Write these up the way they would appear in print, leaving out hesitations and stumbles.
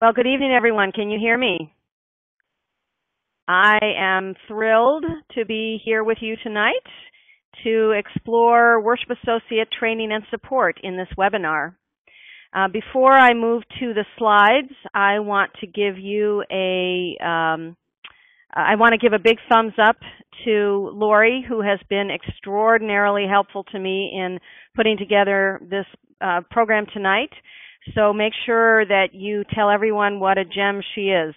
Well, good evening, everyone. Can you hear me? I am thrilled to be here with you tonight to explore Worship Associate training and support in this webinar. Before I move to the slides, I want to give a big thumbs up to Lori, who has been extraordinarily helpful to me in putting together this program tonight. So make sure that you tell everyone what a gem she is.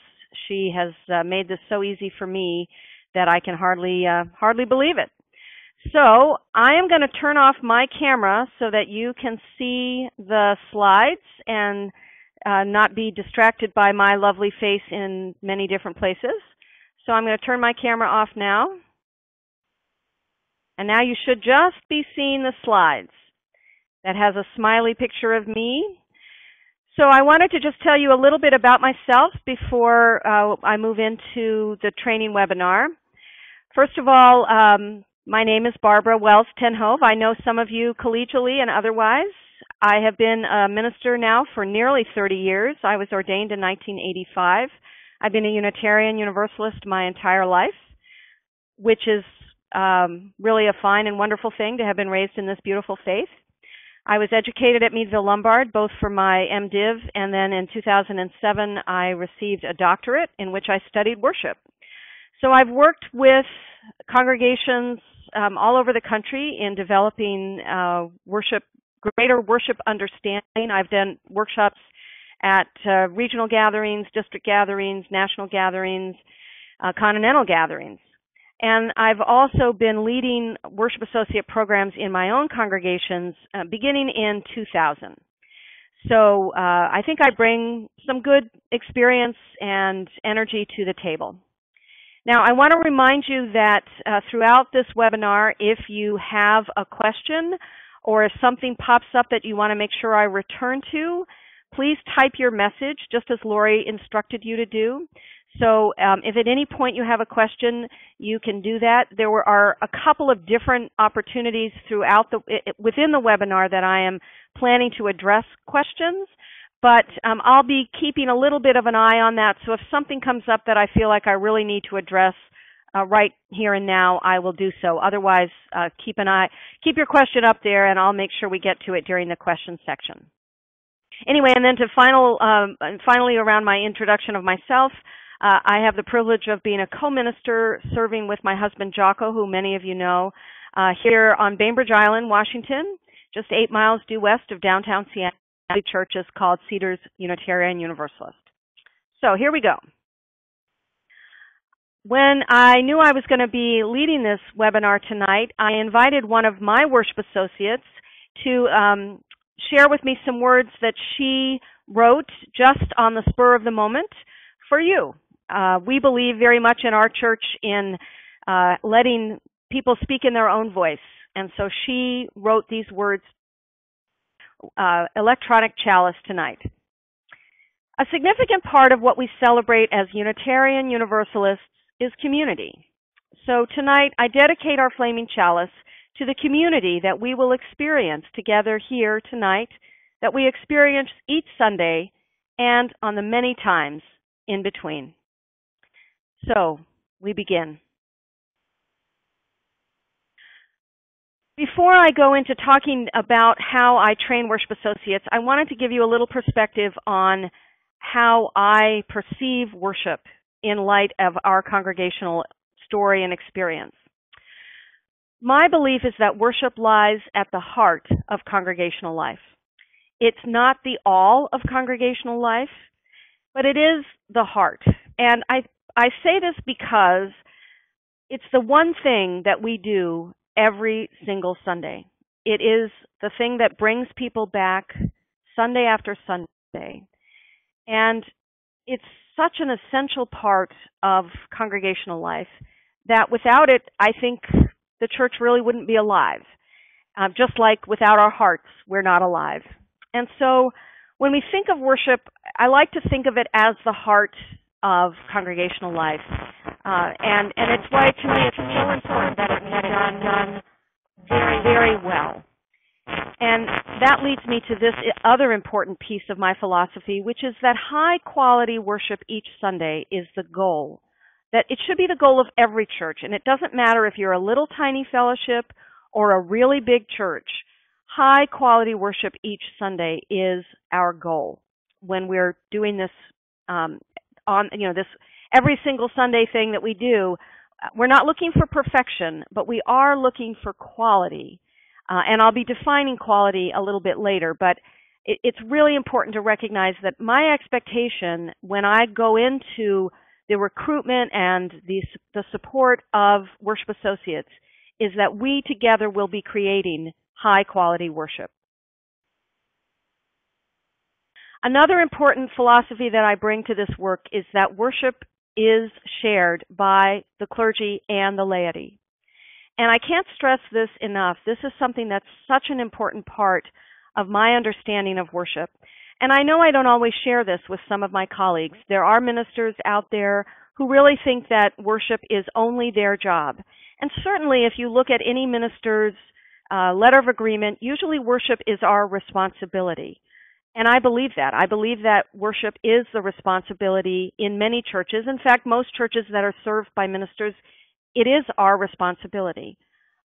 She has made this so easy for me that I can hardly believe it. So I am going to turn off my camera so that you can see the slides and not be distracted by my lovely face in many different places. So I'm going to turn my camera off now. And now you should just be seeing the slides. That has a smiley picture of me. So I wanted to just tell you a little bit about myself before I move into the training webinar. First of all, my name is Barbara Wells Tenhove. I know some of you collegially and otherwise. I have been a minister now for nearly 30 years. I was ordained in 1985. I've been a Unitarian Universalist my entire life, which is really a fine and wonderful thing to have been raised in this beautiful faith. I was educated at Meadville Lombard, both for my MDiv, and then in 2007 I received a doctorate in which I studied worship. So I've worked with congregations all over the country in developing greater worship understanding. I've done workshops at regional gatherings, district gatherings, national gatherings, continental gatherings. And I've also been leading Worship Associate programs in my own congregations beginning in 2000. So I think I bring some good experience and energy to the table. Now, I want to remind you that throughout this webinar, if you have a question or if something pops up that you want to make sure I return to, please type your message just as Lori instructed you to do. So if at any point you have a question, you can do that. There are a couple of different opportunities within the webinar that I am planning to address questions, but I'll be keeping a little bit of an eye on that. So if something comes up that I feel like I really need to address right here and now, I will do so. Otherwise, keep your question up there, and I'll make sure we get to it during the question section. Anyway, and then to finally around my introduction of myself, I have the privilege of being a co-minister serving with my husband, Jocko, who many of you know, here on Bainbridge Island, Washington, just 8 miles due west of downtown Seattle. The church is called Cedars Unitarian Universalist. So here we go. When I knew I was going to be leading this webinar tonight, I invited one of my worship associates to share with me some words that she wrote just on the spur of the moment for you. We believe very much in our church in letting people speak in their own voice. And so she wrote these words, electronic chalice tonight. A significant part of what we celebrate as Unitarian Universalists is community. So tonight I dedicate our flaming chalice to the community that we will experience together here tonight, that we experience each Sunday and on the many times in between. So, we begin. Before I go into talking about how I train worship associates, I wanted to give you a little perspective on how I perceive worship in light of our congregational story and experience. My belief is that worship lies at the heart of congregational life. It's not the all of congregational life, but it is the heart. And I say this because it's the one thing that we do every single Sunday. It is the thing that brings people back Sunday after Sunday. And it's such an essential part of congregational life that without it, I think the church really wouldn't be alive. Just like without our hearts, we're not alive. And so when we think of worship, I like to think of it as the heart of congregational life. And it's why to me it's so important that it be done very, very well. And that leads me to this other important piece of my philosophy, which is that high quality worship each Sunday is the goal. That it should be the goal of every church. And it doesn't matter if you're a little tiny fellowship or a really big church. High quality worship each Sunday is our goal when we're doing this this every single Sunday thing that we do. We're not looking for perfection, but we are looking for quality. And I'll be defining quality a little bit later, but it's really important to recognize that my expectation when I go into the recruitment and the support of worship associates is that we together will be creating high quality worship. Another important philosophy that I bring to this work is that worship is shared by the clergy and the laity. And I can't stress this enough. This is something that's such an important part of my understanding of worship. And I know I don't always share this with some of my colleagues. There are ministers out there who really think that worship is only their job. And certainly if you look at any minister's letter of agreement, usually worship is our responsibility. And I believe that. I believe that worship is the responsibility in many churches. In fact, most churches that are served by ministers, it is our responsibility.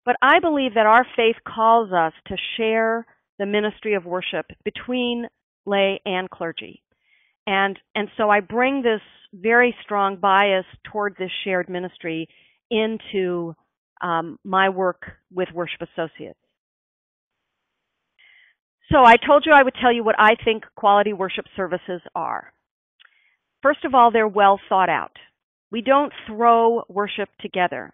But I believe that our faith calls us to share the ministry of worship between lay and clergy. And so I bring this very strong bias toward this shared ministry into my work with worship associates. So I told you I would tell you what I think quality worship services are. First of all, they're well thought out. We don't throw worship together.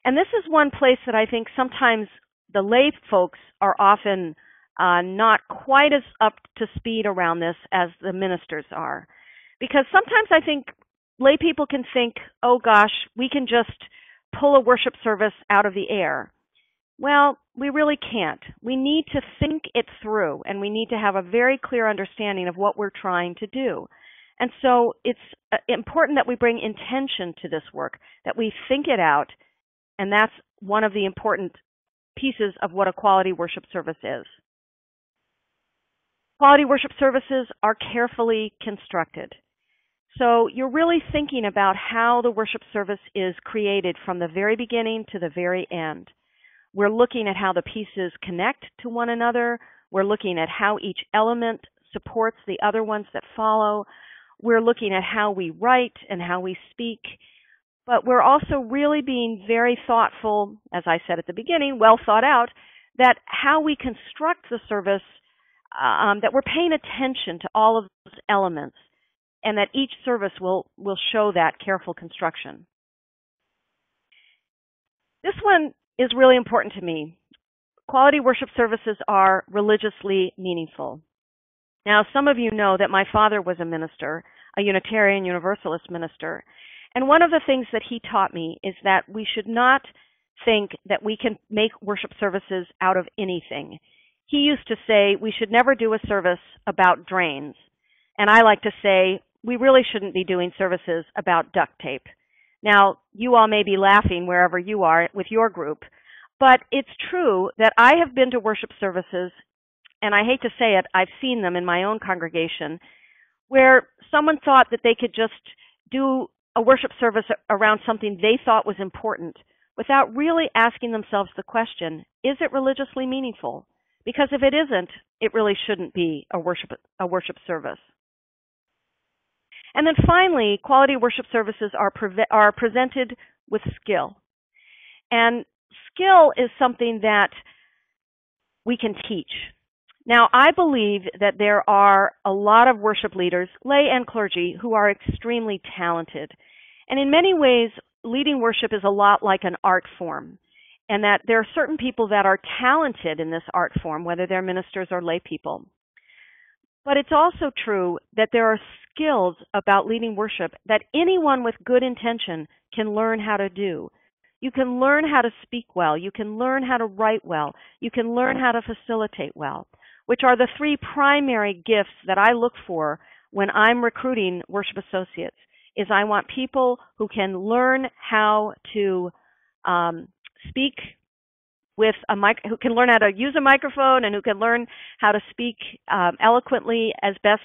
And this is one place that I think sometimes the lay folks are often not quite as up to speed around this as the ministers are. Because sometimes I think lay people can think, oh gosh, we can just pull a worship service out of the air. Well, we really can't. We need to think it through, and we need to have a very clear understanding of what we're trying to do. And so it's important that we bring intention to this work, that we think it out, and that's one of the important pieces of what a quality worship service is. Quality worship services are carefully constructed. So you're really thinking about how the worship service is created from the very beginning to the very end. We're looking at how the pieces connect to one another. We're looking at how each element supports the other ones that follow. We're looking at how we write and how we speak. But we're also really being very thoughtful, as I said at the beginning, well thought out, that how we construct the service, that we're paying attention to all of those elements, and that each service will show that careful construction. This one is really important to me. Quality worship services are religiously meaningful. Now, some of you know that my father was a minister, a Unitarian Universalist minister. And one of the things that he taught me is that we should not think that we can make worship services out of anything. He used to say we should never do a service about drains. And I like to say we really shouldn't be doing services about duct tape. Now, you all may be laughing wherever you are with your group, but it's true that I have been to worship services, and I hate to say it, I've seen them in my own congregation, where someone thought that they could just do a worship service around something they thought was important without really asking themselves the question, is it religiously meaningful? Because if it isn't, it really shouldn't be a worship service. And then finally, quality worship services are presented with skill. And skill is something that we can teach. Now, I believe that there are a lot of worship leaders, lay and clergy, who are extremely talented. And in many ways, leading worship is a lot like an art form, and that there are certain people that are talented in this art form, whether they're ministers or lay people. But it's also true that there are skills about leading worship that anyone with good intention can learn how to do. You can learn how to speak well. You can learn how to write well. You can learn how to facilitate well, which are the three primary gifts that I look for when I'm recruiting worship associates. Is I want people who can learn how to speak with who can learn how to use a microphone and who can learn how to speak eloquently as best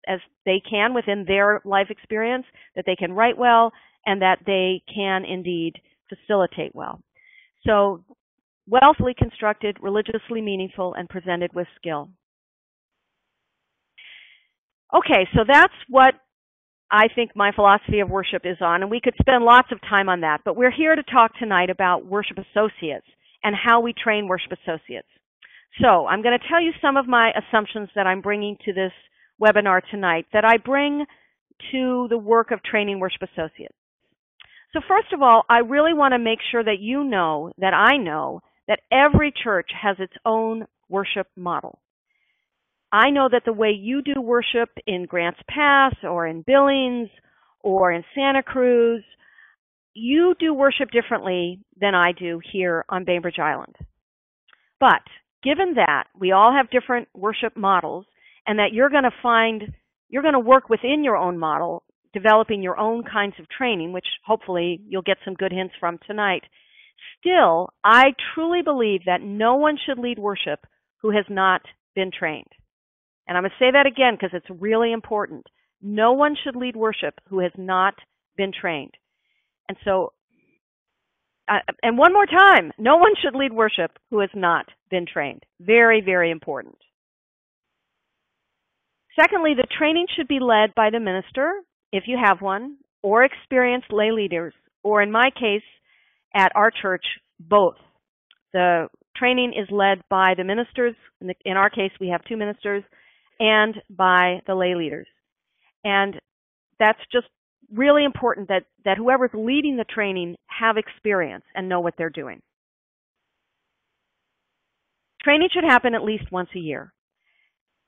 as they can within their life experience, that they can write well, and that they can indeed facilitate well. So, wealthily constructed, religiously meaningful, and presented with skill. Okay, so that's what I think my philosophy of worship is on, and we could spend lots of time on that, but we're here to talk tonight about worship associates and how we train worship associates. So I'm going to tell you some of my assumptions that I'm bringing to this webinar tonight that I bring to the work of training worship associates. So first of all, I really want to make sure that you know, that I know, that every church has its own worship model. I know that the way you do worship in Grants Pass or in Billings or in Santa Cruz, you do worship differently than I do here on Bainbridge Island. But given that we all have different worship models and that you're going to work within your own model, developing your own kinds of training, which hopefully you'll get some good hints from tonight, still, I truly believe that no one should lead worship who has not been trained. And I'm going to say that again because it's really important. No one should lead worship who has not been trained. And so, and one more time, no one should lead worship who has not been trained. Very, very important. Secondly, the training should be led by the minister, if you have one, or experienced lay leaders, or in my case, at our church, both. The training is led by the ministers. In our case, we have 2 ministers, and by the lay leaders. And that's just really important that whoever's leading the training have experience and know what they're doing. Training should happen at least once a year.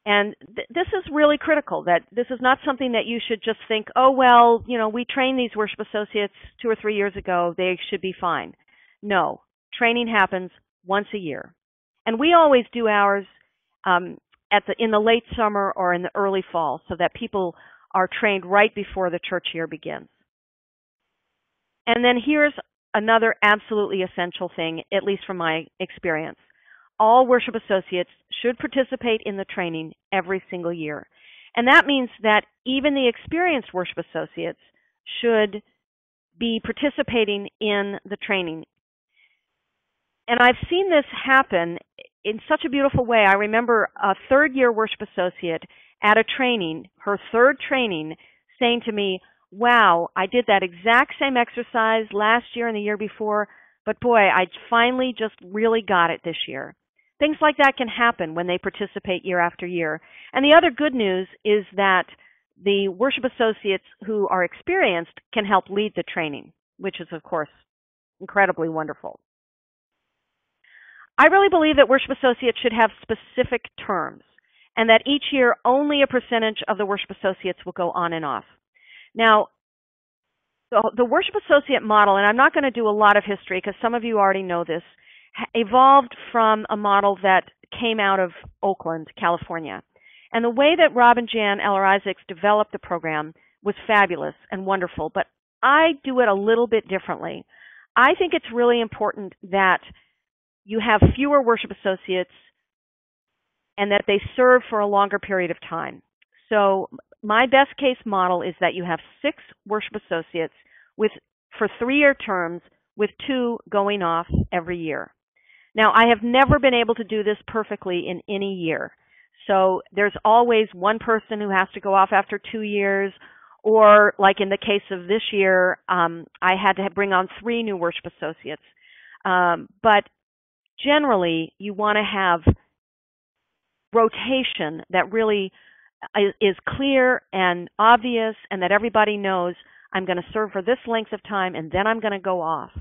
And this is really critical, that this is not something that you should just think, oh, well, you know, we trained these worship associates 2 or 3 years ago, they should be fine. No, training happens once a year. And we always do ours in the late summer or in the early fall so that people are trained right before the church year begins. And then here's another absolutely essential thing, at least from my experience. All worship associates should participate in the training every single year. And that means that even the experienced worship associates should be participating in the training. And I've seen this happen in such a beautiful way. I remember a third-year worship associate at a training, her third training, saying to me, wow, I did that exact same exercise last year and the year before, but boy, I finally just really got it this year. Things like that can happen when they participate year after year. And the other good news is that the worship associates who are experienced can help lead the training, which is, of course, incredibly wonderful. I really believe that worship associates should have specific terms, and that each year only a percentage of the worship associates will go on and off. Now, the worship associate model, and I'm not going to do a lot of history because some of you already know this, evolved from a model that came out of Oakland, California. And the way that Rob and Jan Eller-Isaacs developed the program was fabulous and wonderful, but I do it a little bit differently. I think it's really important that you have fewer worship associates and that they serve for a longer period of time. So my best case model is that you have 6 worship associates for 3-year terms with 2 going off every year. Now, I have never been able to do this perfectly in any year. So there's always one person who has to go off after 2 years, or like in the case of this year, I had to bring on 3 new worship associates. But generally, you want to have rotation that really is clear and obvious, and that everybody knows I'm going to serve for this length of time and then I'm going to go off.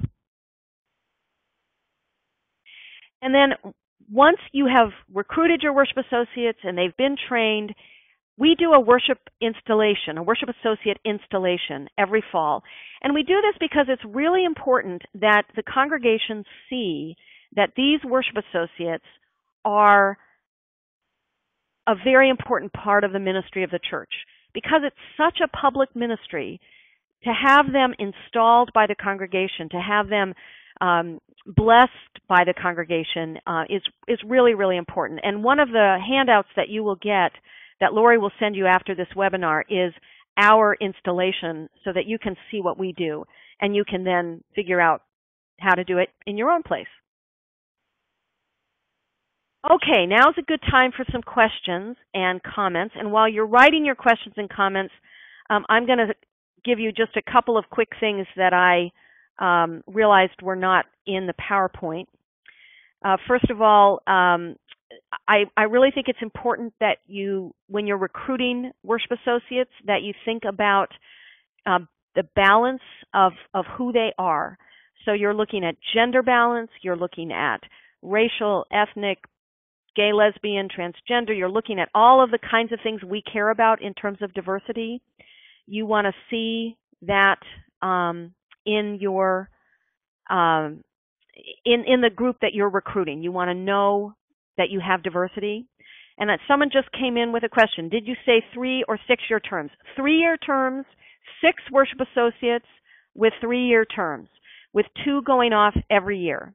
And then once you have recruited your worship associates and they've been trained, we do a worship installation, a worship associate installation every fall. And we do this because it's really important that the congregations see that these worship associates are a very important part of the ministry of the church. Because it's such a public ministry, to have them installed by the congregation, to have them blessed by the congregation is really, really important. And one of the handouts that you will get that Lori will send you after this webinar is our installation so that you can see what we do and you can then figure out how to do it in your own place. Okay, now's a good time for some questions and comments. And while you're writing your questions and comments, I'm going to give you just a couple of quick things that I realized were not in the PowerPoint. First of all, I really think it's important that you, when you're recruiting worship associates, that you think about the balance of who they are. So you're looking at gender balance, you're looking at racial, ethnic, gay, lesbian, transgender. You're looking at all of the kinds of things we care about in terms of diversity. You want to see that in your in the group that you're recruiting. You want to know that you have diversity. And that someone just came in with a question. Did you say 3 or 6-year terms? 3-year terms, 6 worship associates with 3-year terms, with 2 going off every year.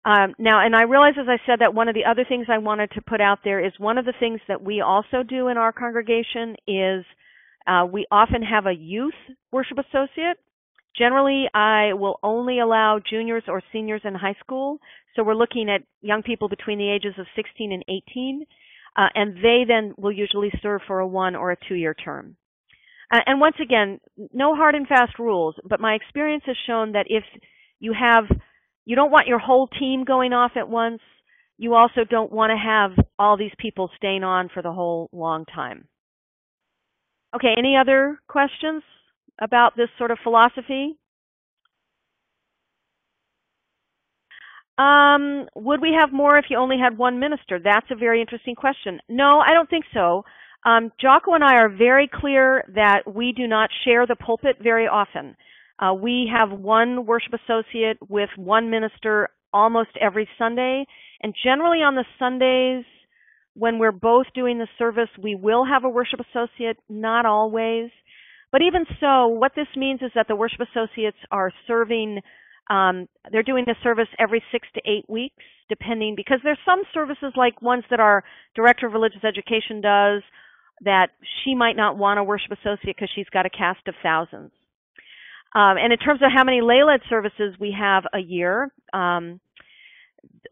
Now, and I realize, as I said, that one of the other things I wanted to put out there is one of the things that we also do in our congregation is we often have a youth worship associate. Generally, I will only allow juniors or seniors in high school. So we're looking at young people between the ages of 16 and 18. And they then will usually serve for a 1 or a 2-year term. And once again, no hard and fast rules, but my experience has shown that if you don't want your whole team going off at once, you also don't want to have all these people staying on for the whole long time. Okay, any other questions about this sort of philosophy? Would we have more if you only had 1 minister? That's a very interesting question. No, I don't think so. Jocko and I are very clear that we do not share the pulpit very often. We have 1 worship associate with 1 minister almost every Sunday. And generally on the Sundays, when we're both doing the service, we will have a worship associate, not always. But even so, what this means is that the worship associates are serving, they're doing the service every 6 to 8 weeks, depending, because there's some services like ones that our Director of Religious Education does that she might not want a worship associate because she's got a cast of thousands. And in terms of how many lay-led services we have a year,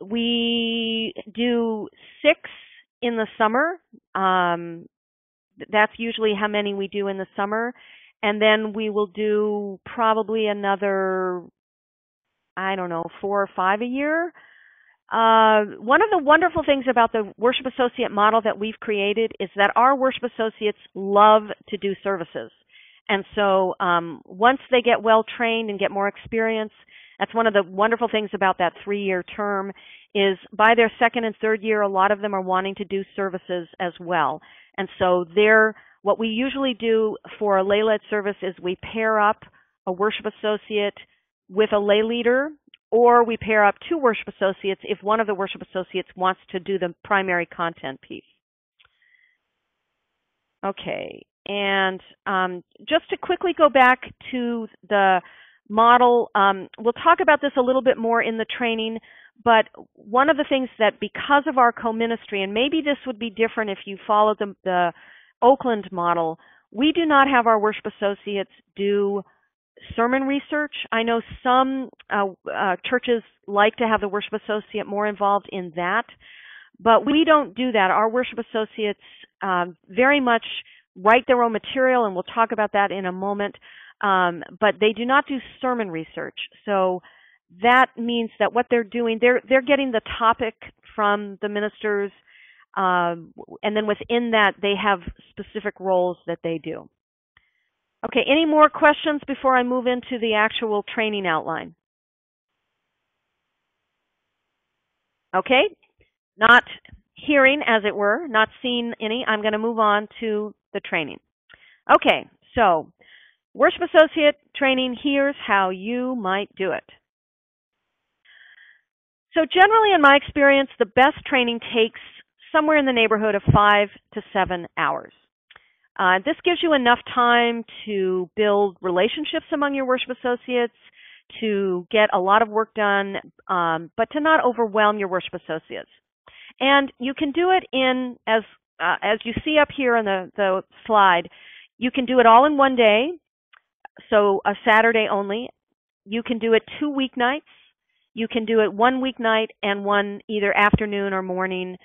we do 6 in the summer. That's usually how many we do in the summer. And then we will do probably another, I don't know, 4 or 5 a year. One of the wonderful things about the worship associate model that we've created is that our worship associates love to do services. And so once they get well trained and get more experience, that's one of the wonderful things about that 3-year term is by their 2nd and 3rd year, a lot of them are wanting to do services as well. And so what we usually do for a lay-led service is we pair up a worship associate with a lay leader, or we pair up 2 worship associates if one of the worship associates wants to do the primary content piece. Okay, and just to quickly go back to the model, we'll talk about this a little bit more in the training, but one of the things that because of our co-ministry, and maybe this would be different if you followed the Oakland model, we do not have our worship associates do sermon research. I know some churches like to have the worship associate more involved in that, but we don't do that. Our worship associates very much write their own material, and we'll talk about that in a moment, but they do not do sermon research. So that means that what they're doing, they're getting the topic from the ministers, and then within that, they have specific roles that they do. Okay, any more questions before I move into the actual training outline? Okay, not hearing, as it were, not seeing any, I'm going to move on to the training. Okay, so worship associate training, here's how you might do it. So generally, in my experience, the best training takes somewhere in the neighborhood of 5 to 7 hours. This gives you enough time to build relationships among your worship associates, to get a lot of work done, but to not overwhelm your worship associates. And you can do it in, as you see up here on the slide, you can do it all in one day, so a Saturday only. You can do it 2 weeknights. You can do it 1 weeknight and one either afternoon or morning.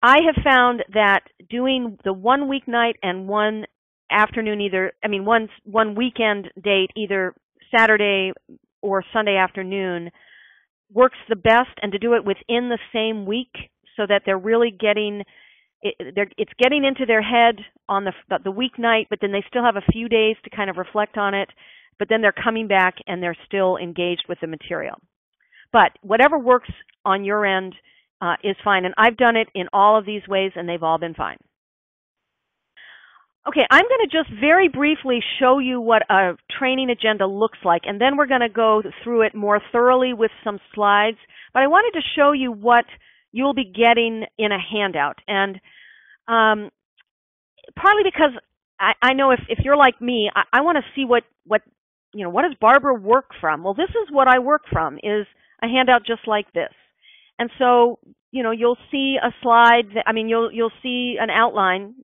I have found that doing the 1 weeknight and one afternoon, one weekend date, either Saturday or Sunday afternoon, works the best, and to do it within the same week so that they're really getting it's getting into their head on the weeknight, but then they still have a few days to kind of reflect on it, but then they're coming back and they're still engaged with the material. But whatever works on your end is fine, and I've done it in all of these ways, and they've all been fine. Okay, I'm going to just very briefly show you what a training agenda looks like, and then we're going to go through it more thoroughly with some slides. But I wanted to show you what you'll be getting in a handout, and partly because I know if you're like me, I want to see what does Barbara work from? Well, this is what I work from, is a handout just like this. And so, you'll see a slide, you'll see an outline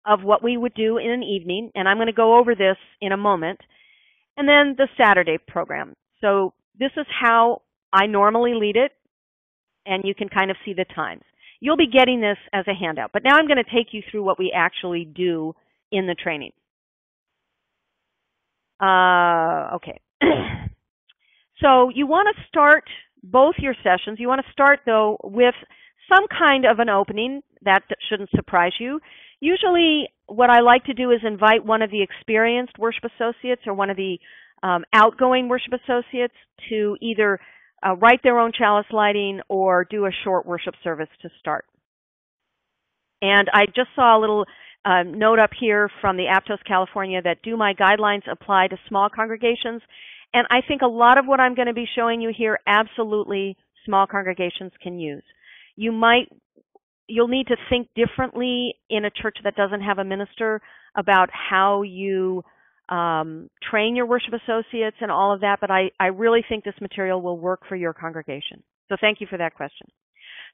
of what we would do in an evening, and I'm going to go over this in a moment, and then the Saturday program. So this is how I normally lead it, and you can kind of see the times. You'll be getting this as a handout, but now I'm going to take you through what we actually do in the training. Okay. So you want to start both your sessions. You want to start, though, with some kind of an opening. That shouldn't surprise you. Usually what I like to do is invite one of the experienced worship associates or one of the outgoing worship associates to either write their own chalice lighting or do a short worship service to start. And I just saw a little note up here from the Aptos, California, that do my guidelines apply to small congregations? And I think a lot of what I'm going to be showing you here, absolutely small congregations can use. You'll need to think differently in a church that doesn't have a minister about how you train your worship associates and all of that, but I really think this material will work for your congregation. So thank you for that question.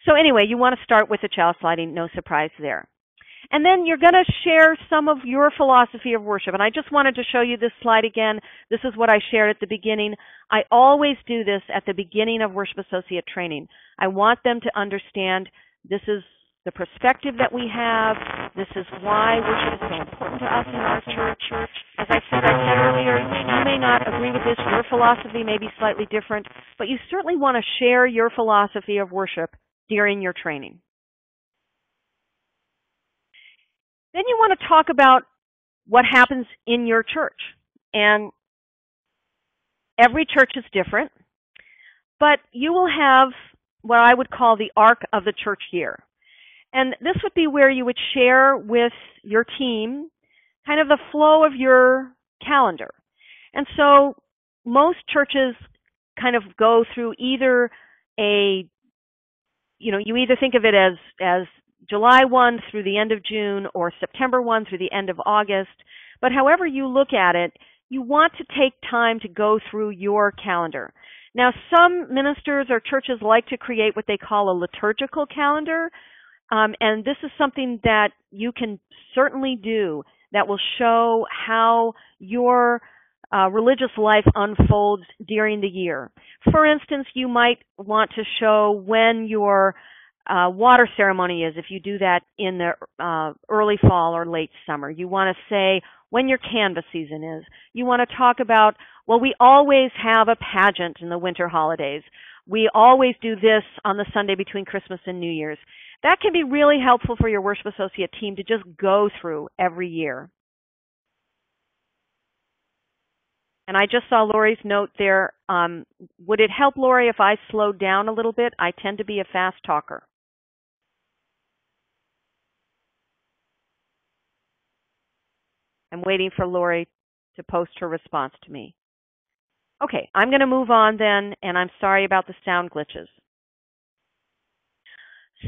So anyway, you want to start with the chalice lighting, no surprise there. And then you're going to share some of your philosophy of worship. And I just wanted to show you this slide again. This is what I shared at the beginning. I always do this at the beginning of worship associate training. I want them to understand this is the perspective that we have. This is why worship is so important to us in our church. As I said earlier, you may not agree with this. Your philosophy may be slightly different, but you certainly want to share your philosophy of worship during your training. Then you want to talk about what happens in your church. And every church is different, but you will have what I would call the arc of the church year. And this would be where you would share with your team kind of the flow of your calendar. And so most churches kind of go through either you either think of it as July 1 through the end of June or September 1 through the end of August. But however you look at it, you want to take time to go through your calendar. Now, some ministers or churches like to create what they call a liturgical calendar. And this is something that you can certainly do that will show how your religious life unfolds during the year. For instance, you might want to show when your water ceremony is, if you do that in the early fall or late summer. You want to say when your canvas season is. You want to talk about, well, we always have a pageant in the winter holidays. We always do this on the Sunday between Christmas and New Year's. That can be really helpful for your worship associate team to just go through every year. And I just saw Lori's note there. Would it help, Lori, if I slowed down a little bit? I tend to be a fast talker. I'm waiting for Lori to post her response to me. Okay, I'm going to move on then, and I'm sorry about the sound glitches.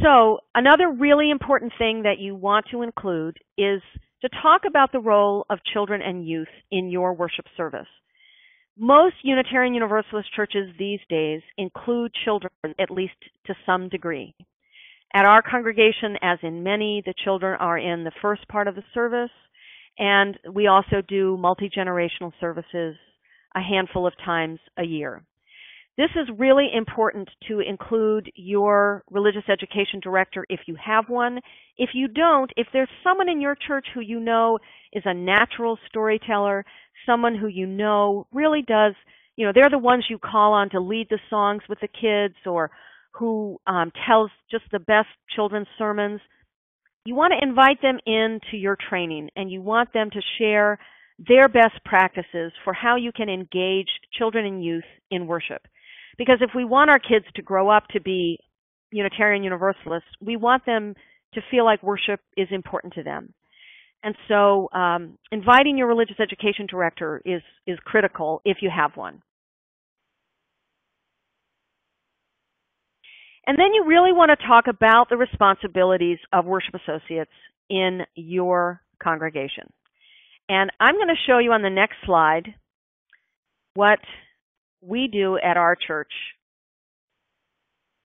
So another really important thing that you want to include is to talk about the role of children and youth in your worship service. Most Unitarian Universalist churches these days include children, at least to some degree. At our congregation, as in many, the children are in the first part of the service, and we also do multi-generational services a handful of times a year. This is really important to include your religious education director if you have one. If you don't, if there's someone in your church who you know is a natural storyteller, someone who you know really does, they're the ones you call on to lead the songs with the kids, or who tells just the best children's sermons, you want to invite them into your training, and you want them to share their best practices for how you can engage children and youth in worship. Because if we want our kids to grow up to be Unitarian Universalists, we want them to feel like worship is important to them. And so inviting your religious education director is critical if you have one. And then you really want to talk about the responsibilities of worship associates in your congregation. And I'm going to show you on the next slide what we do at our church.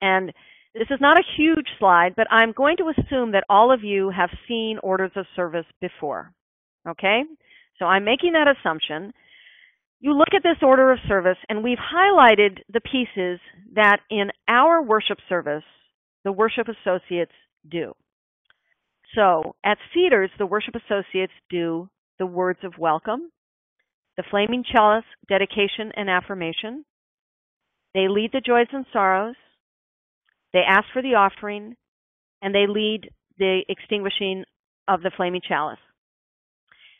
And this is not a huge slide, but I'm going to assume that all of you have seen orders of service before. Okay? So I'm making that assumption. You look at this order of service, and we've highlighted the pieces that in our worship service, the worship associates do. So at Cedars, the worship associates do the words of welcome, the flaming chalice, dedication and affirmation. They lead the joys and sorrows. They ask for the offering, and they lead the extinguishing of the flaming chalice.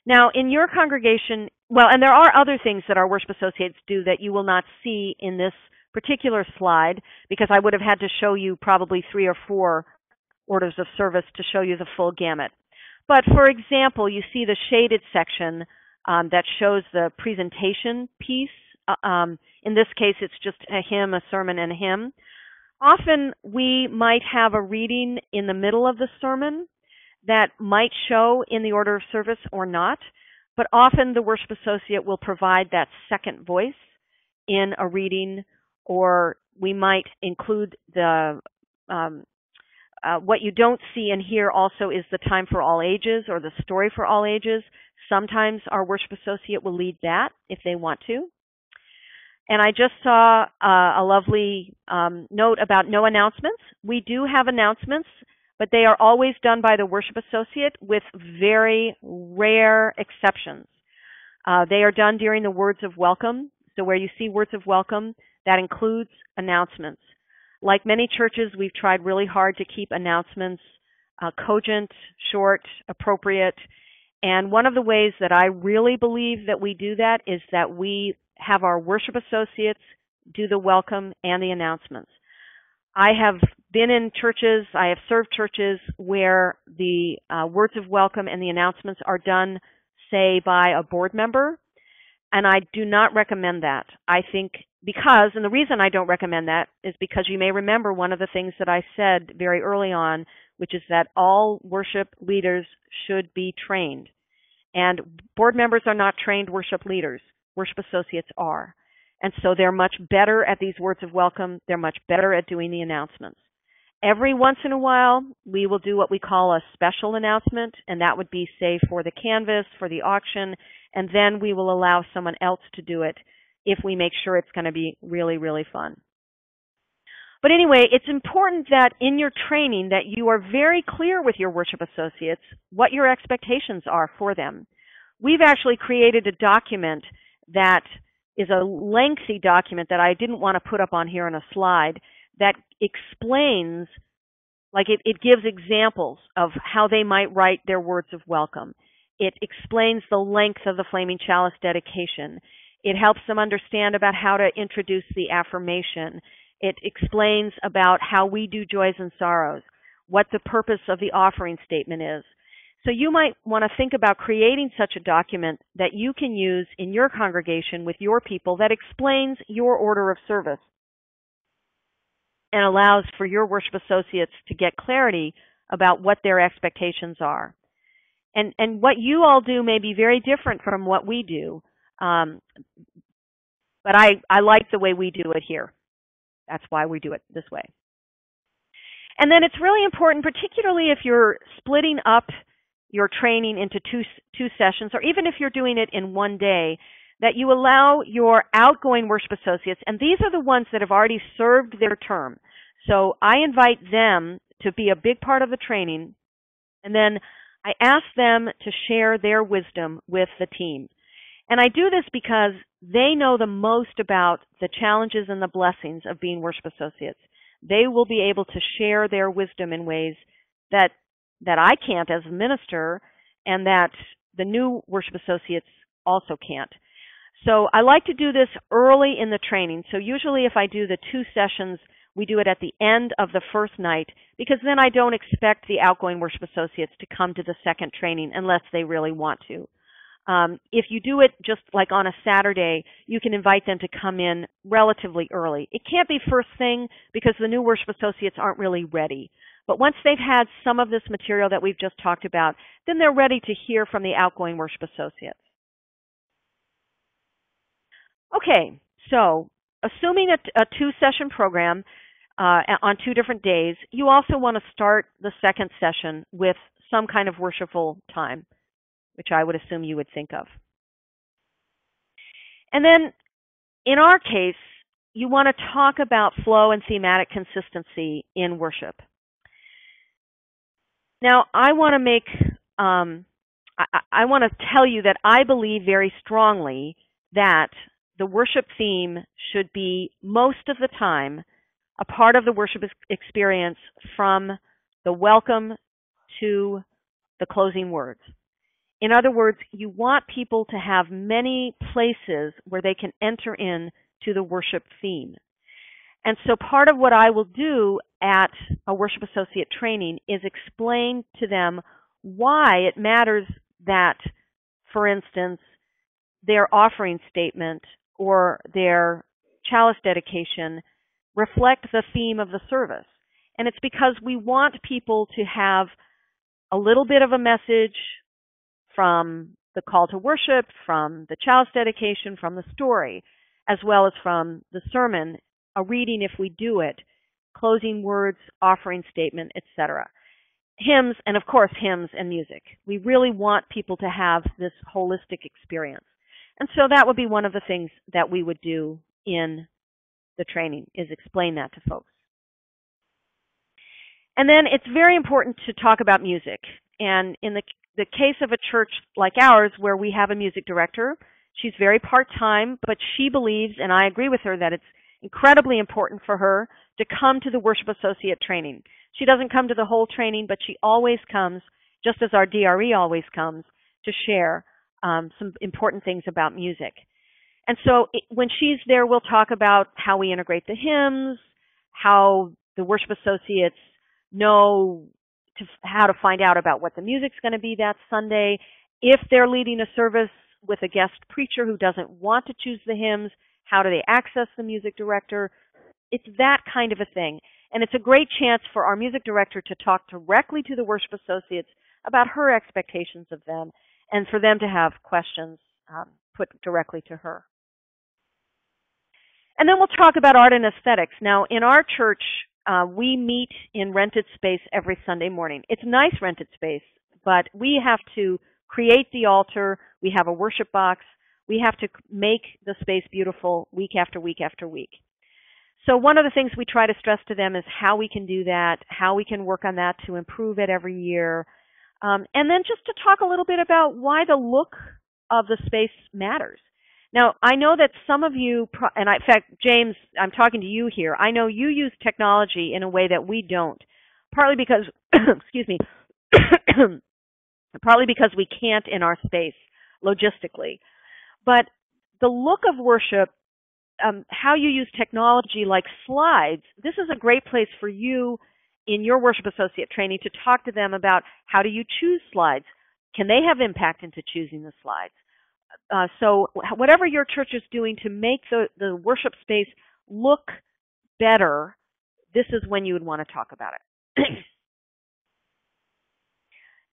Now, in your congregation, and there are other things that our worship associates do that you will not see in this particular slide, because I would have had to show you probably 3 or 4 orders of service to show you the full gamut. But for example, you see the shaded section that shows the presentation piece. In this case, it's just a hymn, a sermon, and a hymn. Often we might have a reading in the middle of the sermon that might show in the order of service or not, but often the worship associate will provide that second voice in a reading, or we might include the what you don't see and hear also is the time for all ages or the story for all ages. Sometimes our worship associate will lead that if they want to. And I just saw a lovely note about no announcements. We do have announcements, but they are always done by the worship associate with very rare exceptions. They are done during the words of welcome. So where you see words of welcome, that includes announcements. Like many churches, we've tried really hard to keep announcements cogent, short, appropriate. And one of the ways that I really believe that we do that is that we have our worship associates do the welcome and the announcements. I have been in churches, I have served churches where the words of welcome and the announcements are done, say, by a board member, and I do not recommend that. I think and the reason I don't recommend that is because you may remember one of the things that I said very early on, which is that all worship leaders should be trained. And board members are not trained worship leaders. Worship associates are. And so they're much better at these words of welcome. They're much better at doing the announcements. Every once in a while, we will do what we call a special announcement, and that would be, say, for the canvas, for the auction, and then we will allow someone else to do it if we make sure it's going to be really, really fun. But anyway, it's important that in your training that you are very clear with your worship associates what your expectations are for them. We've actually created a document that is a lengthy document that I didn't want to put up on here on a slide that explains, like it gives examples of how they might write their words of welcome. It explains the length of the Flaming Chalice dedication. It helps them understand about how to introduce the affirmation. It explains about how we do joys and sorrows, what the purpose of the offering statement is. So you might want to think about creating such a document that you can use in your congregation with your people that explains your order of service and allows for your worship associates to get clarity about what their expectations are. And what you all do may be very different from what we do. But I like the way we do it here. That's why we do it this way. And then it's really important, particularly if you're splitting up your training into two sessions, or even if you're doing it in one day, that you allow your outgoing worship associates, and these are the ones that have already served their term. So I invite them to be a big part of the training, and then I ask them to share their wisdom with the team. And I do this because they know the most about the challenges and the blessings of being worship associates. They will be able to share their wisdom in ways that I can't as a minister, and that the new worship associates also can't. So I like to do this early in the training. So usually if I do the 2 sessions, we do it at the end of the first night, because then I don't expect the outgoing worship associates to come to the second training unless they really want to. If you do it just like on a Saturday, you can invite them to come in relatively early. It can't be first thing because the new worship associates aren't really ready. But once they've had some of this material that we've just talked about, then they're ready to hear from the outgoing worship associates. Okay, so assuming a 2-session program on 2 different days, you also want to start the second session with some kind of worshipful time, which I would assume you would think of. And then in our case, you want to talk about flow and thematic consistency in worship. Now, I want to make, I want to tell you that I believe very strongly that the worship theme should be most of the time a part of the worship experience from the welcome to the closing words. In other words, you want people to have many places where they can enter in to the worship theme. And so part of what I will do at a worship associate training is explain to them why it matters that, for instance, their offering statement or their chalice dedication reflect the theme of the service. And it's because we want people to have a little bit of a message from the call to worship, from the chalice dedication, from the story, as well as from the sermon, a reading if we do it, closing words, offering statement, etc. Hymns, and of course hymns and music. We really want people to have this holistic experience. And so that would be one of the things that we would do in the training, is explain that to folks. And then it's very important to talk about music. And in the case of a church like ours, where we have a music director, she's very part-time, but she believes, and I agree with her, that it's incredibly important for her to come to the worship associate training. She doesn't come to the whole training, but she always comes, just as our DRE always comes, to share some important things about music. And so when she's there, we'll talk about how we integrate the hymns, how the worship associates know how to find out about what the music's going to be that Sunday. If they're leading a service with a guest preacher who doesn't want to choose the hymns, how do they access the music director? It's that kind of a thing. And it's a great chance for our music director to talk directly to the worship associates about her expectations of them, and for them to have questions put directly to her. And then we'll talk about art and aesthetics. Now, in our church, we meet in rented space every Sunday morning. It's nice rented space, but we have to create the altar. We have a worship box. We have to make the space beautiful week after week after week. So one of the things we try to stress to them is how we can do that, how we can work on that to improve it every year. And then just to talk a little bit about why the look of the space matters. Now, I know that some of you, and in fact, James, I'm talking to you here. I know you use technology in a way that we don't, partly because, excuse me, partly because we can't in our space logistically. But the look of worship, how you use technology like slides, this is a great place for you in your worship associate training to talk to them about how do you choose slides. Can they have impact into choosing the slides? So whatever your church is doing to make the worship space look better, this is when you would want to talk about it.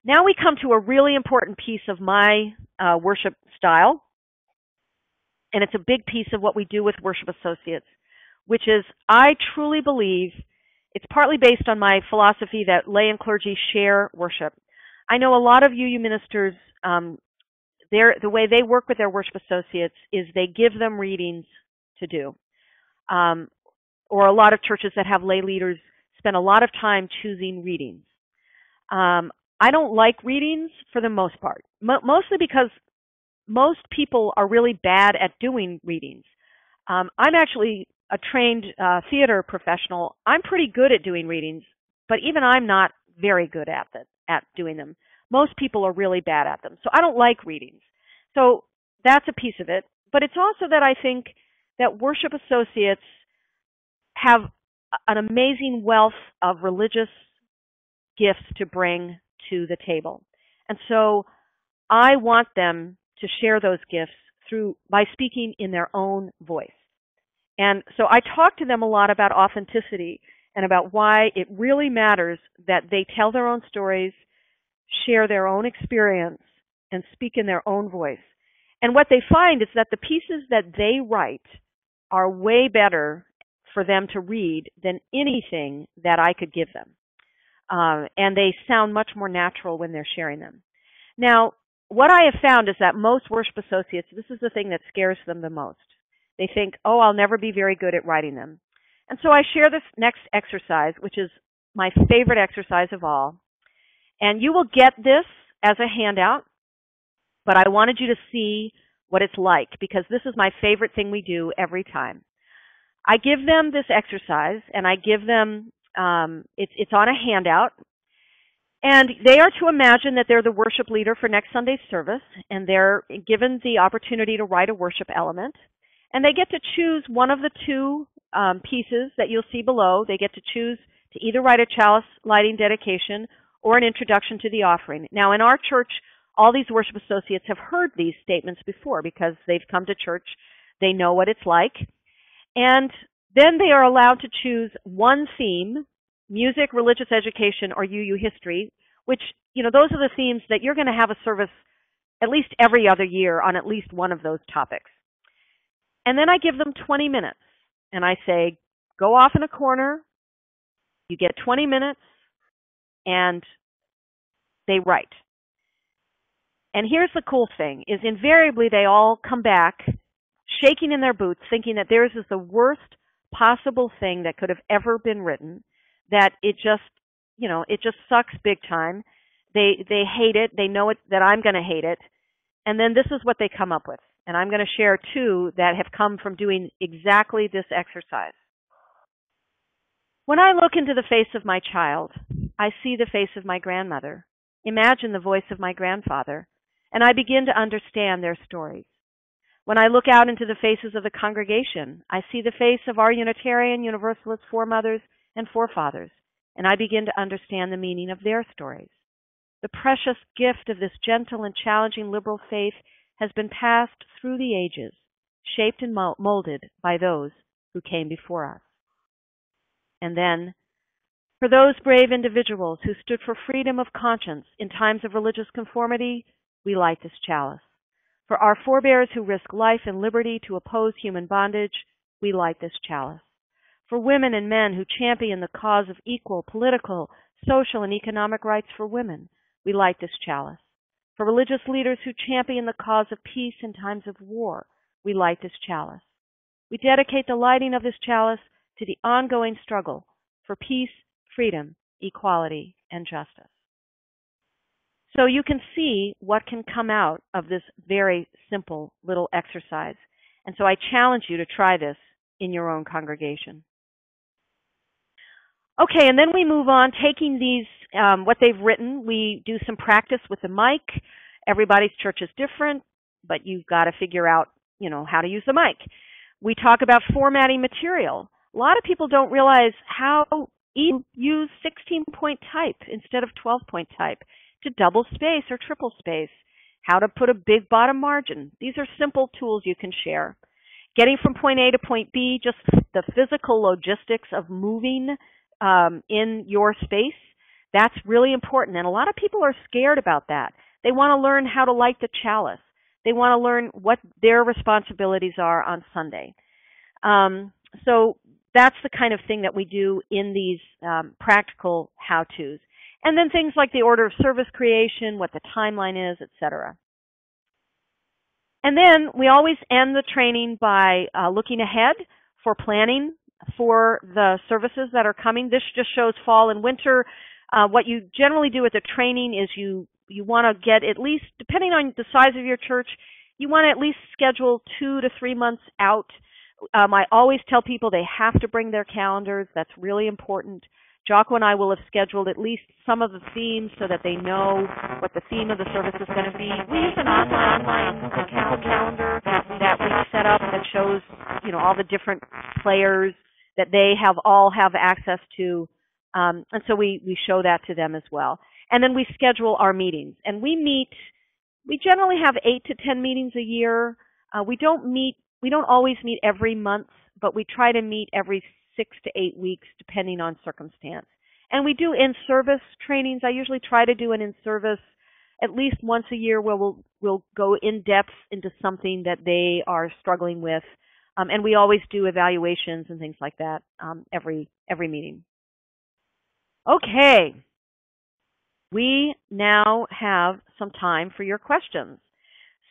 Now we come to a really important piece of my worship style. and it's a big piece of what we do with worship associates, which is I truly believe it's partly based on my philosophy that lay and clergy share worship. I know a lot of UU ministers, the way they work with their worship associates is they give them readings to do. Or a lot of churches that have lay leaders spend a lot of time choosing readings. I don't like readings for the most part, mostly because most people are really bad at doing readings. I'm actually a trained theater professional. I'm pretty good at doing readings, but even I'm not very good at doing them. Most people are really bad at them. So I don't like readings. So that's a piece of it. But it's also that I think that worship associates have an amazing wealth of religious gifts to bring to the table. And so I want them to share those gifts by speaking in their own voice. And so I talk to them a lot about authenticity and about why it really matters that they tell their own stories, share their own experience, and speak in their own voice. And what they find is that the pieces that they write are way better for them to read than anything that I could give them. And they sound much more natural when they're sharing them. Now, what I have found is that most worship associates, this is the thing that scares them the most. They think, oh, I'll never be very good at writing them. And so I share this next exercise, which is my favorite exercise of all. And you will get this as a handout, but I wanted you to see what it's like, because this is my favorite thing we do every time. I give them this exercise, and I give them, it's on a handout, and they are to imagine that they're the worship leader for next Sunday's service, and they're given the opportunity to write a worship element, and they get to choose one of the two pieces that you'll see below. They get to choose to either write a chalice lighting dedication or an introduction to the offering. Now, in our church, all these worship associates have heard these statements before because they've come to church. They know what it's like. And then they are allowed to choose one theme: music, religious education, or UU history, which, those are the themes that you're going to have a service at least every other year on at least one of those topics. And then I give them 20 minutes, and I say, go off in a corner, you get 20 minutes, and they write. And here's the cool thing, is invariably they all come back shaking in their boots, thinking that theirs is the worst possible thing that could have ever been written, that it just sucks big time. They hate it. They know that I'm going to hate it. And then this is what they come up with. And I'm going to share two that have come from doing exactly this exercise. When I look into the face of my child, I see the face of my grandmother, imagine the voice of my grandfather, and I begin to understand their stories. When I look out into the faces of the congregation, I see the face of our Unitarian Universalist foremothers and forefathers, and I begin to understand the meaning of their stories. The precious gift of this gentle and challenging liberal faith has been passed through the ages, shaped and molded by those who came before us. And then, for those brave individuals who stood for freedom of conscience in times of religious conformity, we light this chalice. For our forebears who risk life and liberty to oppose human bondage, we light this chalice. For women and men who champion the cause of equal political, social, and economic rights for women, we light this chalice. For religious leaders who champion the cause of peace in times of war, we light this chalice. We dedicate the lighting of this chalice to the ongoing struggle for peace, freedom, equality, and justice. So you can see what can come out of this very simple little exercise. And so I challenge you to try this in your own congregation. Okay, and then we move on, taking these, what they've written, we do some practice with the mic. Everybody's church is different, but you've got to figure out, how to use the mic. We talk about formatting material. A lot of people don't realize how you use 16-point type instead of 12-point type, to double space or triple space, how to put a big bottom margin. These are simple tools you can share. Getting from point A to point B, just the physical logistics of moving in your space, that's really important. And a lot of people are scared about that. They want to learn how to light the chalice. They want to learn what their responsibilities are on Sunday. So that's the kind of thing that we do in these practical how-tos. And then things like the order of service creation, what the timeline is, etc. And then we always end the training by looking ahead for planning for the services that are coming. This just shows fall and winter. What you generally do with the training is you want to get at least, depending on the size of your church, you want to at least schedule 2 to 3 months out. I always tell people they have to bring their calendars. That's really important. Jocko and I will have scheduled at least some of the themes so that they know what the theme of the service is going to be. We use an online calendar that we set up that shows, all the different players that they all have access to. And so we show that to them as well. And then we schedule our meetings. And we generally have 8 to 10 meetings a year. We don't always meet every month, but we try to meet every 6 to 8 weeks, depending on circumstance. And we do in-service trainings. I usually try to do an in-service at least once a year where we'll go in depth into something that they are struggling with. And we always do evaluations and things like that every meeting. Okay. We now have some time for your questions.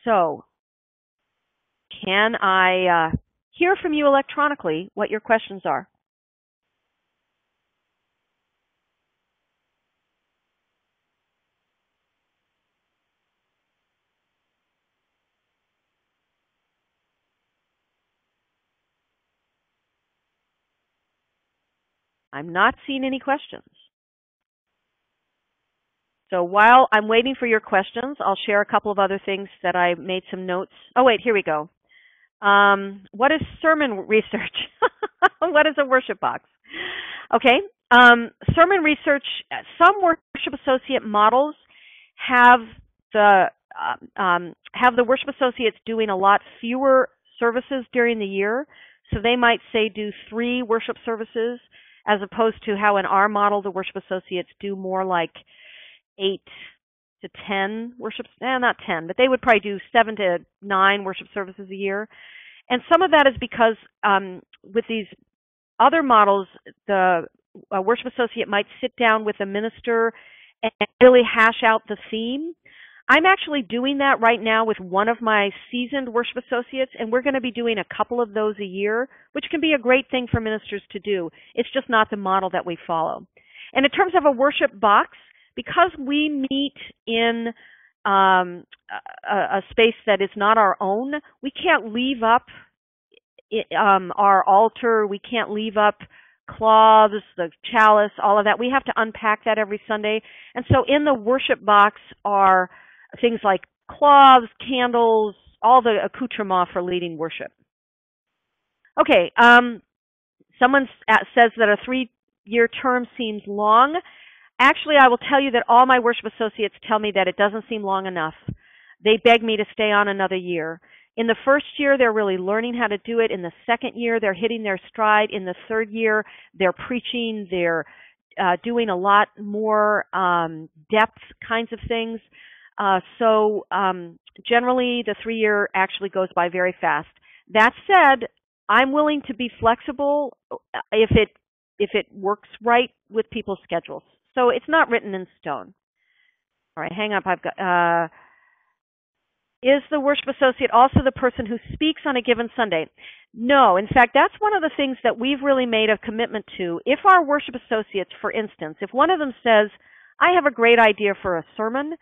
So, can I hear from you electronically what your questions are? I'm not seeing any questions. So while I'm waiting for your questions, I'll share a couple of other things that I made some notes. Oh, wait, here we go. What is sermon research? What is a worship box? Okay. Sermon research, some worship associate models have the worship associates doing a lot fewer services during the year. So they might say do 3 worship services, as opposed to how in our model the worship associates do more like 8 to 10 worship, not 10, but they would probably do 7 to 9 worship services a year. And some of that is because with these other models, the worship associate might sit down with a minister and really hash out the theme. I'm actually doing that right now with one of my seasoned worship associates, and we're going to be doing a couple of those a year, which can be a great thing for ministers to do. It's just not the model that we follow. And in terms of a worship box, because we meet in a space that is not our own, we can't leave up our altar. We can't leave up cloths, the chalice, all of that. We have to unpack that every Sunday. And so in the worship box are things like cloths, candles, all the accoutrements for leading worship. Okay, someone says that a 3-year term seems long. Actually, I will tell you that all my worship associates tell me that it doesn't seem long enough. They beg me to stay on another year. In the first year, they're really learning how to do it. In the second year, they're hitting their stride. In the third year, they're preaching. They're doing a lot more depth kinds of things. So generally, the 3-year actually goes by very fast. That said, I'm willing to be flexible if it works right with people's schedules. So it's not written in stone. All right, hang up. I've got. Is the worship associate also the person who speaks on a given Sunday? No. In fact, that's one of the things that we've really made a commitment to. If our worship associates, for instance, if one of them says, I have a great idea for a sermon,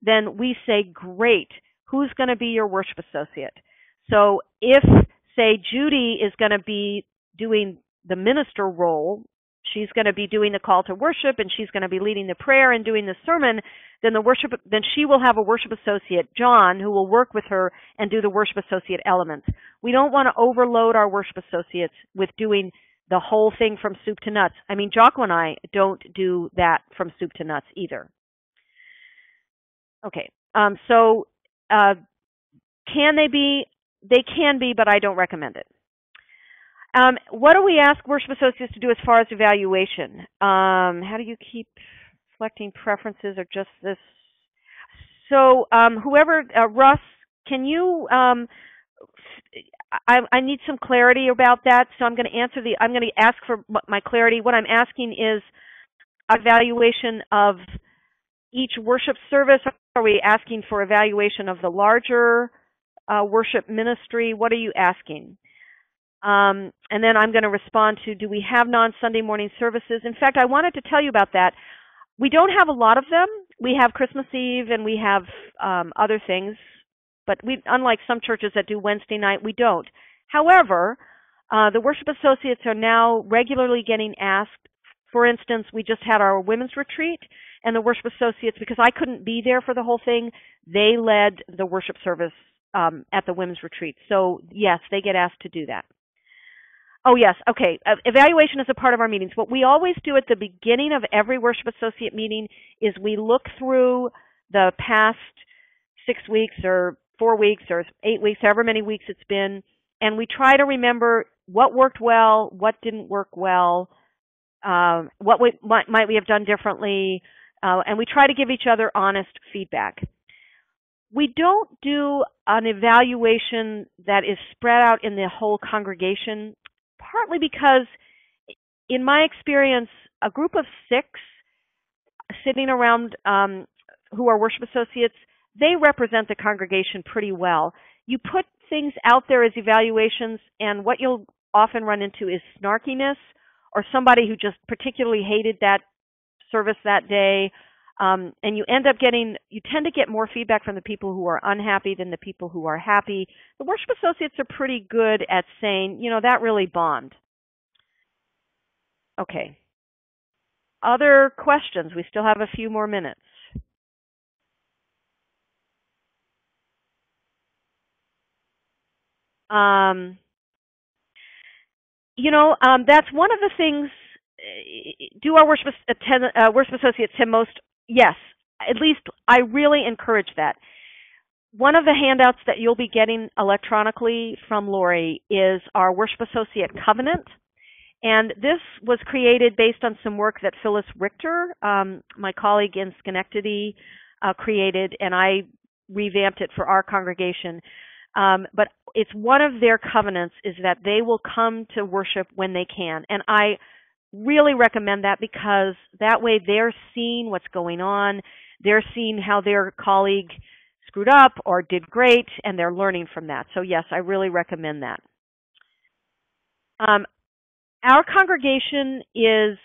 then we say, great, who's going to be your worship associate? So if, say, Judy is going to be doing the minister role, she's going to be doing the call to worship, and she's going to be leading the prayer and doing the sermon, then she will have a worship associate, John, who will work with her and do the worship associate elements. We don't want to overload our worship associates with doing the whole thing from soup to nuts. I mean, Jocko and I don't do that from soup to nuts either. Okay, so can they be? They can be, but I don't recommend it. What do we ask worship associates to do as far as evaluation? How do you keep selecting preferences or just this? So whoever, Russ Can you, I need some clarity about that, so I'm going to ask for my clarity. What I'm asking is evaluation of each worship service. Are we asking for evaluation of the larger worship ministry? What are you asking? And then I'm going to respond to, do we have non-Sunday morning services? In fact, I wanted to tell you about that. We don't have a lot of them. We have Christmas Eve and we have other things, but unlike some churches that do Wednesday night, we don't. However, the worship associates are now regularly getting asked. For instance, we just had our women's retreat, and the worship associates, because I couldn't be there for the whole thing, they led the worship service at the women's retreat. So yes, they get asked to do that. Oh yes, okay. Evaluation is a part of our meetings. What we always do at the beginning of every worship associate meeting is we look through the past 6 weeks or 4 weeks or 8 weeks, however many weeks it's been, and we try to remember what worked well, what didn't work well, what might we have done differently, and we try to give each other honest feedback. We don't do an evaluation that is spread out in the whole congregation, partly because, in my experience, a group of 6 sitting around who are worship associates, they represent the congregation pretty well. You put things out there as evaluations, and what you'll often run into is snarkiness, or somebody who just particularly hated that service that day, and you tend to get more feedback from the people who are unhappy than the people who are happy. The worship associates are pretty good at saying, that really bombed. Okay. Other questions? We still have a few more minutes. That's one of the things. Do our worship associates attend most? Yes, at least I really encourage that. One of the handouts that you'll be getting electronically from Lori is our worship associate covenant. And this was created based on some work that Phyllis Richter, my colleague in Schenectady, created, and I revamped it for our congregation. But it's one of their covenants is that they will come to worship when they can. And I really recommend that, because that way they're seeing what's going on. They're seeing how their colleague screwed up or did great, and they're learning from that. So yes, I really recommend that. Our congregation is,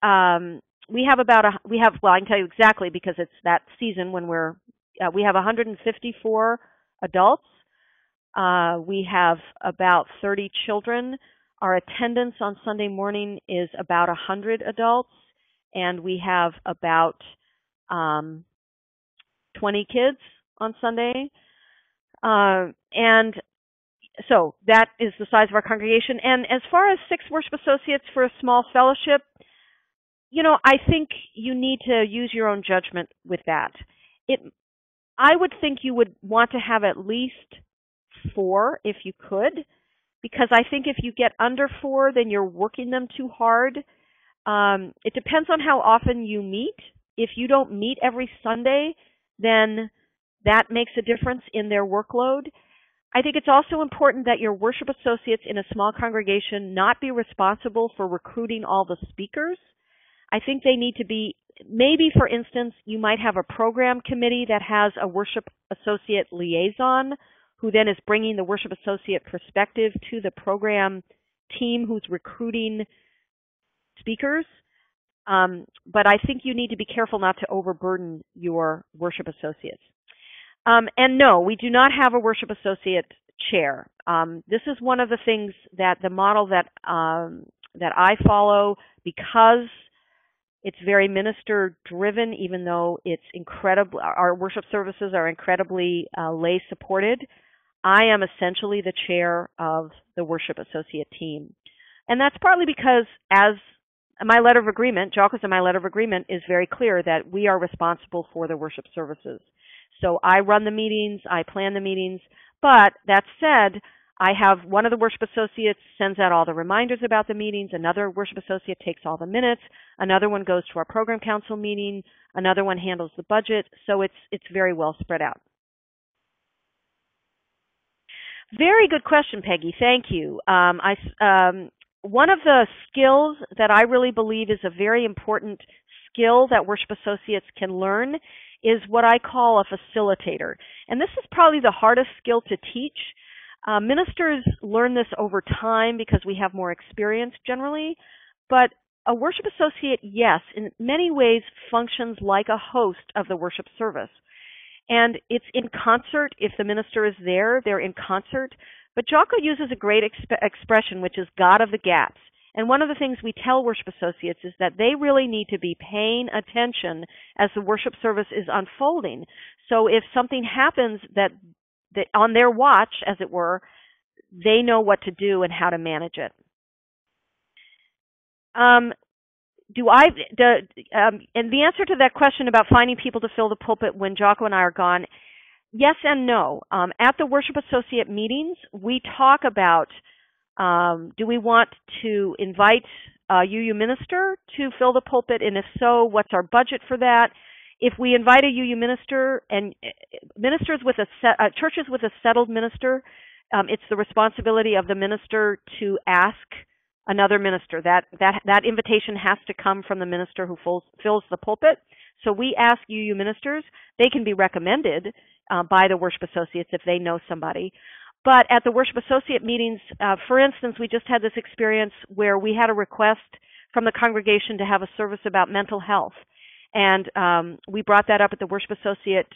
well, I can tell you exactly because it's that season when we have 154 adults. We have about 30 children. Our attendance on Sunday morning is about 100 adults, and we have about 20 kids on Sunday. And so that is the size of our congregation. And as far as 6 worship associates for a small fellowship, I think you need to use your own judgment with that. I would think you would want to have at least 4 if you could, because I think if you get under 4, then you're working them too hard. It depends on how often you meet. If you don't meet every Sunday, then that makes a difference in their workload. I think it's also important that your worship associates in a small congregation not be responsible for recruiting all the speakers. I think they need to be, maybe for instance, you might have a program committee that has a worship associate liaison who then is bringing the worship associate perspective to the program team who's recruiting speakers. But I think you need to be careful not to overburden your worship associates. And no, we do not have a worship associate chair. This is one of the things that the model that I follow, because it's very minister driven, even though it's incredible. Our worship services are incredibly lay supported. I am essentially the chair of the worship associate team. And that's partly because, as my letter of agreement, Jalka's and my letter of agreement is very clear that we are responsible for the worship services. So I run the meetings, I plan the meetings, but that said, I have one of the worship associates sends out all the reminders about the meetings, another worship associate takes all the minutes, another one goes to our program council meeting, another one handles the budget, so it's very well spread out. Very good question, Peggy. Thank you. One of the skills that I really believe is a very important skill that worship associates can learn is what I call a facilitator. And this is probably the hardest skill to teach. Ministers learn this over time because we have more experience generally, but a worship associate, yes, in many ways functions like a host of the worship service. And it's in concert. If the minister is there, they're in concert. But Jocko uses a great expression, which is God of the gaps. And one of the things we tell worship associates is that they really need to be paying attention as the worship service is unfolding. So if something happens that on their watch, as it were, they know what to do and how to manage it. And the answer to that question about finding people to fill the pulpit when Jocko and I are gone, yes and no. At the worship associate meetings, we talk about do we want to invite a UU minister to fill the pulpit, and if so, what's our budget for that? If we invite a UU minister and ministers with churches with a settled minister, it's the responsibility of the minister to ask another minister. That invitation has to come from the minister who fills the pulpit. So we ask UU ministers. They can be recommended by the worship associates if they know somebody. But at the worship associate meetings, for instance, we just had this experience where we had a request from the congregation to have a service about mental health. And we brought that up at the worship associate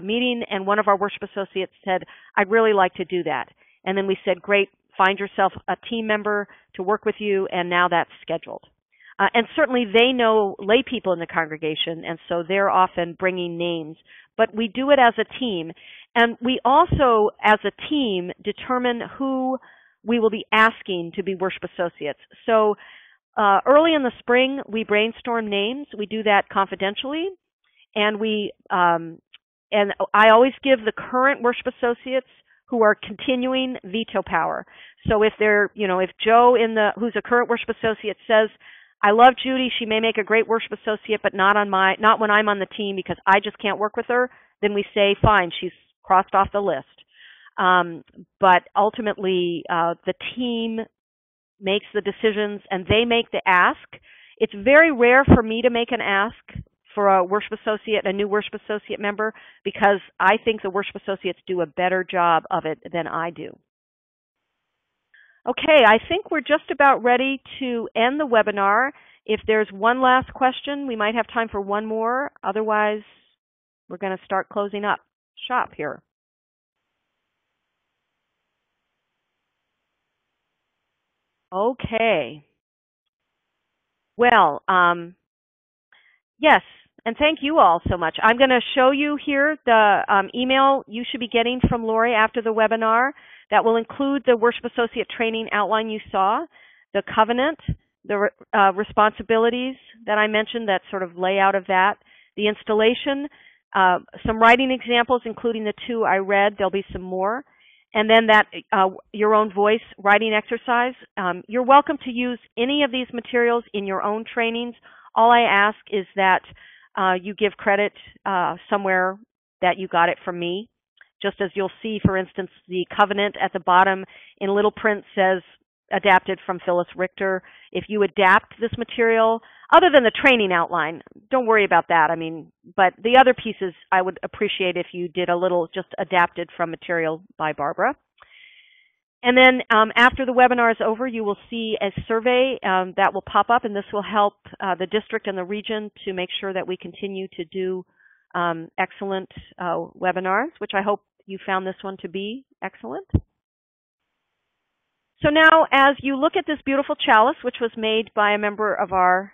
meeting, and one of our worship associates said, I'd really like to do that. And then we said, great, find yourself a team member to work with you, and now that's scheduled. And certainly they know lay people in the congregation, and so they're often bringing names. But we do it as a team. And we also, as a team, determine who we will be asking to be worship associates. So early in the spring, we brainstorm names. We do that confidentially. And and I always give the current worship associates who are continuing veto power. So if if Joe who's a current worship associate says, I love Judy, she may make a great worship associate, but not when I'm on the team because I just can't work with her, then we say, fine, she's crossed off the list. But ultimately, the team makes the decisions and they make the ask. It's very rare for me to make an ask for a worship associate, a new worship associate member, because I think the worship associates do a better job of it than I do. Okay, I think we're just about ready to end the webinar. If there's one last question, we might have time for one more. Otherwise, we're going to start closing up shop here. Okay. Well, yes, and thank you all so much. I'm going to show you here the email you should be getting from Lori after the webinar. That will include the worship associate training outline you saw, the covenant, the responsibilities that I mentioned, that sort of layout of that, the installation, some writing examples, including the two I read. There'll be some more. And then that your own voice writing exercise. You're welcome to use any of these materials in your own trainings. All I ask is that you give credit somewhere that you got it from me. Just as you'll see, for instance, the covenant at the bottom in little print says adapted from Phyllis Richter. If you adapt this material, other than the training outline, don't worry about that. I mean, but the other pieces I would appreciate if you did a little just adapted from material by Barbara. And then after the webinar is over, you will see a survey that will pop up, and this will help the district and the region to make sure that we continue to do excellent webinars, which I hope you found this one to be excellent. So now, as you look at this beautiful chalice, which was made by a member of our,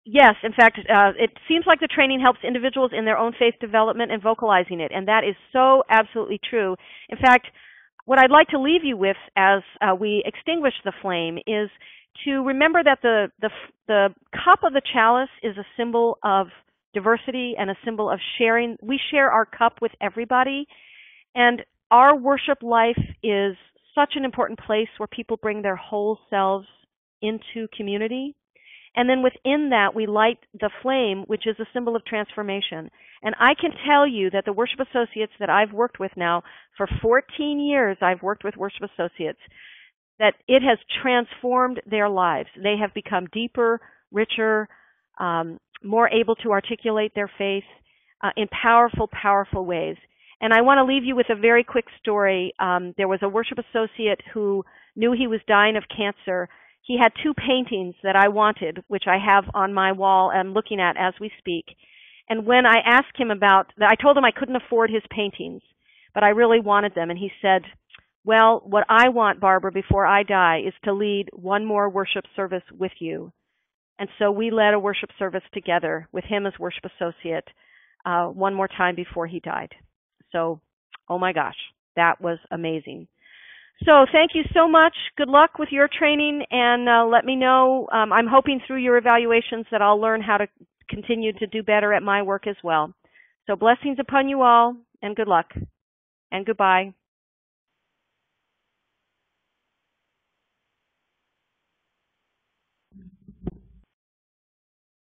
yes, in fact, it seems like the training helps individuals in their own faith development and vocalizing it, and that is so absolutely true. In fact, what I'd like to leave you with as we extinguish the flame is to remember that the cup of the chalice is a symbol of diversity and a symbol of sharing. We share our cup with everybody, and our worship life is such an important place where people bring their whole selves into community. And then within that, we light the flame, which is a symbol of transformation. And I can tell you that the worship associates that I've worked with now, for 14 years I've worked with worship associates, that it has transformed their lives. They have become deeper, richer, more able to articulate their faith in powerful, powerful ways. And I want to leave you with a very quick story. There was a worship associate who knew he was dying of cancer. He had 2 paintings that I wanted, which I have on my wall and looking at as we speak. And when I asked him about that, I told him I couldn't afford his paintings, but I really wanted them. And he said, well, what I want, Barbara, before I die is to lead one more worship service with you. And so we led a worship service together with him as worship associate one more time before he died. So, oh my gosh, that was amazing. So thank you so much. Good luck with your training, and let me know. I'm hoping through your evaluations that I'll learn how to continue to do better at my work as well. So blessings upon you all, and good luck, and goodbye.